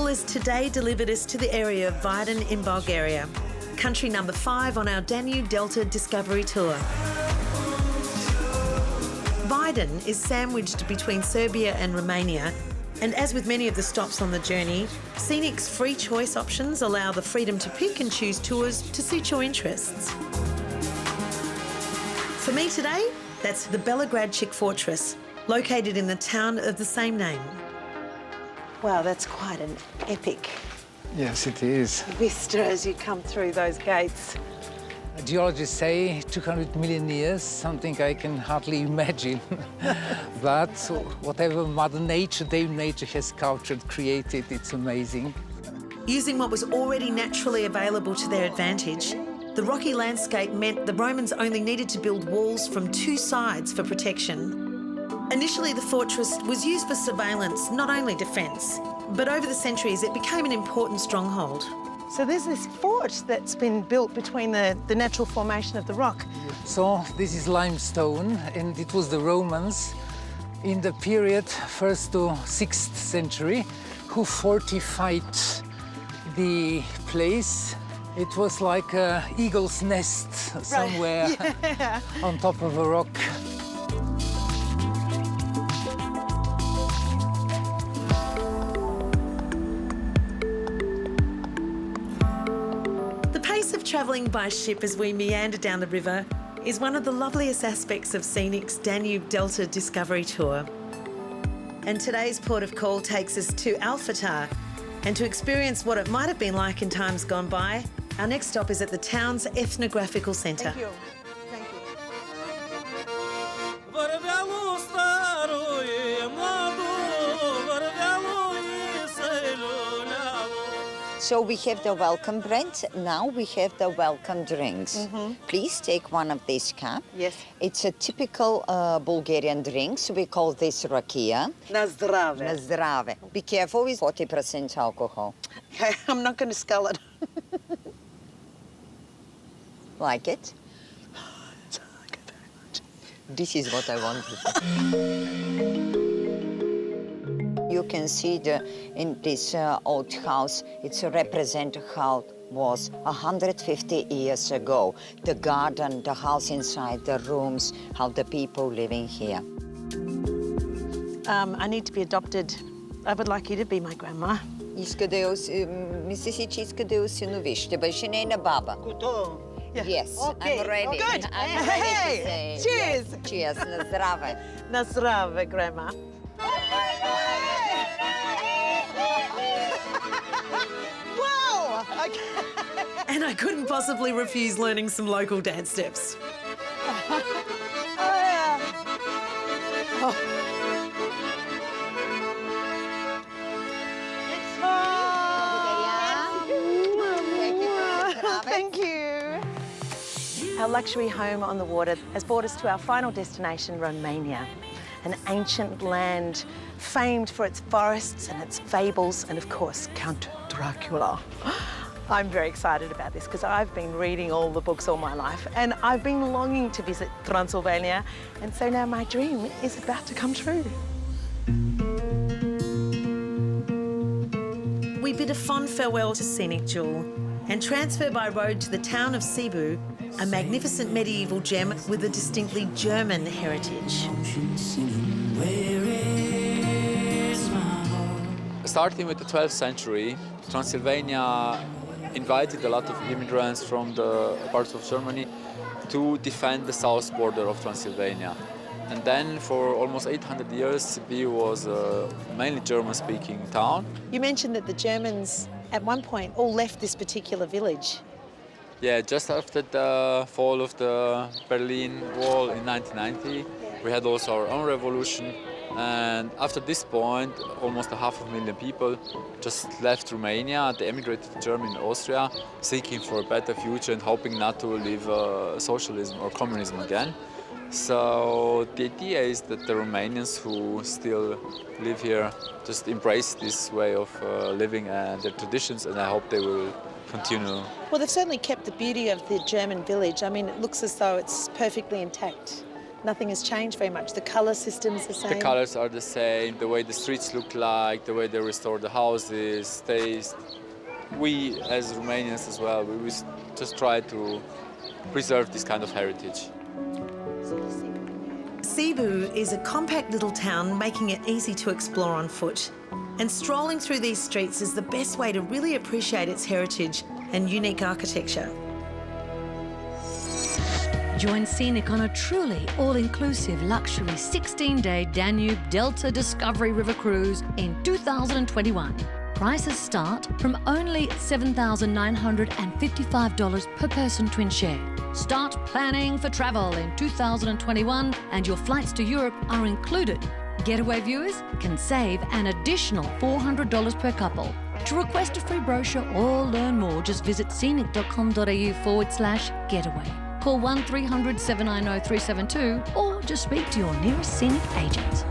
travellers today delivered us to the area of Vidin in Bulgaria, country number 5 on our Danube Delta Discovery Tour. Vidin is sandwiched between Serbia and Romania, and as with many of the stops on the journey, Scenic's free choice options allow the freedom to pick and choose tours to suit your interests. For me today, that's the Belogradchik fortress, located in the town of the same name. Wow, that's quite an epic Yes, it is. vista as you come through those gates. Geologists say 200 million years, something I can hardly imagine. But whatever Mother Nature, Dame Nature has sculptured, created, it's amazing. Using what was already naturally available to their advantage, the rocky landscape meant the Romans only needed to build walls from 2 sides for protection. Initially, the fortress was used for surveillance, not only defence, but over the centuries it became an important stronghold. So there's this fort that's been built between the natural formation of the rock. So this is limestone, and it was the Romans in the period 1st to 6th century who fortified the place. It was like an eagle's nest somewhere Yeah. on top of a rock. The pace of travelling by ship as we meander down the river is one of the loveliest aspects of Scenic's Danube Delta Discovery Tour. And today's port of call takes us to Alfatar, and to experience what it might have been like in times gone by, our next stop is at the town's ethnographical centre. Thank you. Thank you. So we have the welcome bread. Now we have the welcome drinks. Please take one of these cups. Yes. It's a typical Bulgarian drink. So we call this rakia. Na zdrave. Na zdrave. Be careful with 40% alcohol. Okay, I'm not going to scull it. Like it? This is what I wanted. You can see in this old house, it's a represent how it was 150 years ago. The garden, the house inside, the rooms, how the people living here. I need to be adopted. I would like you to be my grandma. Иска да мисля си, че иска да я осинови. Ще бъде нейна баба. Готово. Yes, Okay. I'm ready. Oh, good. I'm ready Hey, to say. cheers. Yes. Cheers, на здраве. Na zdrave, grandma. Wow! Okay. And I couldn't possibly refuse learning some local dance steps. Oh, yeah. Oh. Thank you. Our luxury home on the water has brought us to our final destination, Romania, an ancient land famed for its forests and its fables and, of course, Count Dracula. I'm very excited about this because I've been reading all the books all my life and I've been longing to visit Transylvania, and so now my dream is about to come true. We bid a fond farewell to Scenic Jewel and transfer by road to the town of Sibiu, a magnificent medieval gem with a distinctly German heritage. Starting with the 12th century, Transylvania invited a lot of immigrants from the parts of Germany to defend the south border of Transylvania. And then for almost 800 years, Sibiu was a mainly German-speaking town. You mentioned that the Germans at one point all left this particular village. Yeah, just after the fall of the Berlin Wall in 1990, we had also our own revolution. And after this point, almost 500,000 people just left Romania. They emigrated to Germany and Austria, seeking for a better future and hoping not to live socialism or communism again. So the idea is that the Romanians who still live here just embrace this way of living and their traditions, and I hope they will continue. Well, they've certainly kept the beauty of the German village. I mean, it looks as though it's perfectly intact. Nothing has changed very much. The colour system's the same. The colors are the same, the way the streets look like, the way they restore the houses, taste. We, as Romanians as well, we just try to preserve this kind of heritage. Sibiu is a compact little town, making it easy to explore on foot. And strolling through these streets is the best way to really appreciate its heritage and unique architecture. Join Scenic on a truly all-inclusive luxury 16-day Danube Delta Discovery River cruise in 2021. Prices start from only $7,955 per person twin share. Start planning for travel in 2021 and your flights to Europe are included. Getaway viewers can save an additional $400 per couple. To request a free brochure or learn more, just visit scenic.com.au/getaway. Call 1300 790 372 or just speak to your nearest Scenic agent.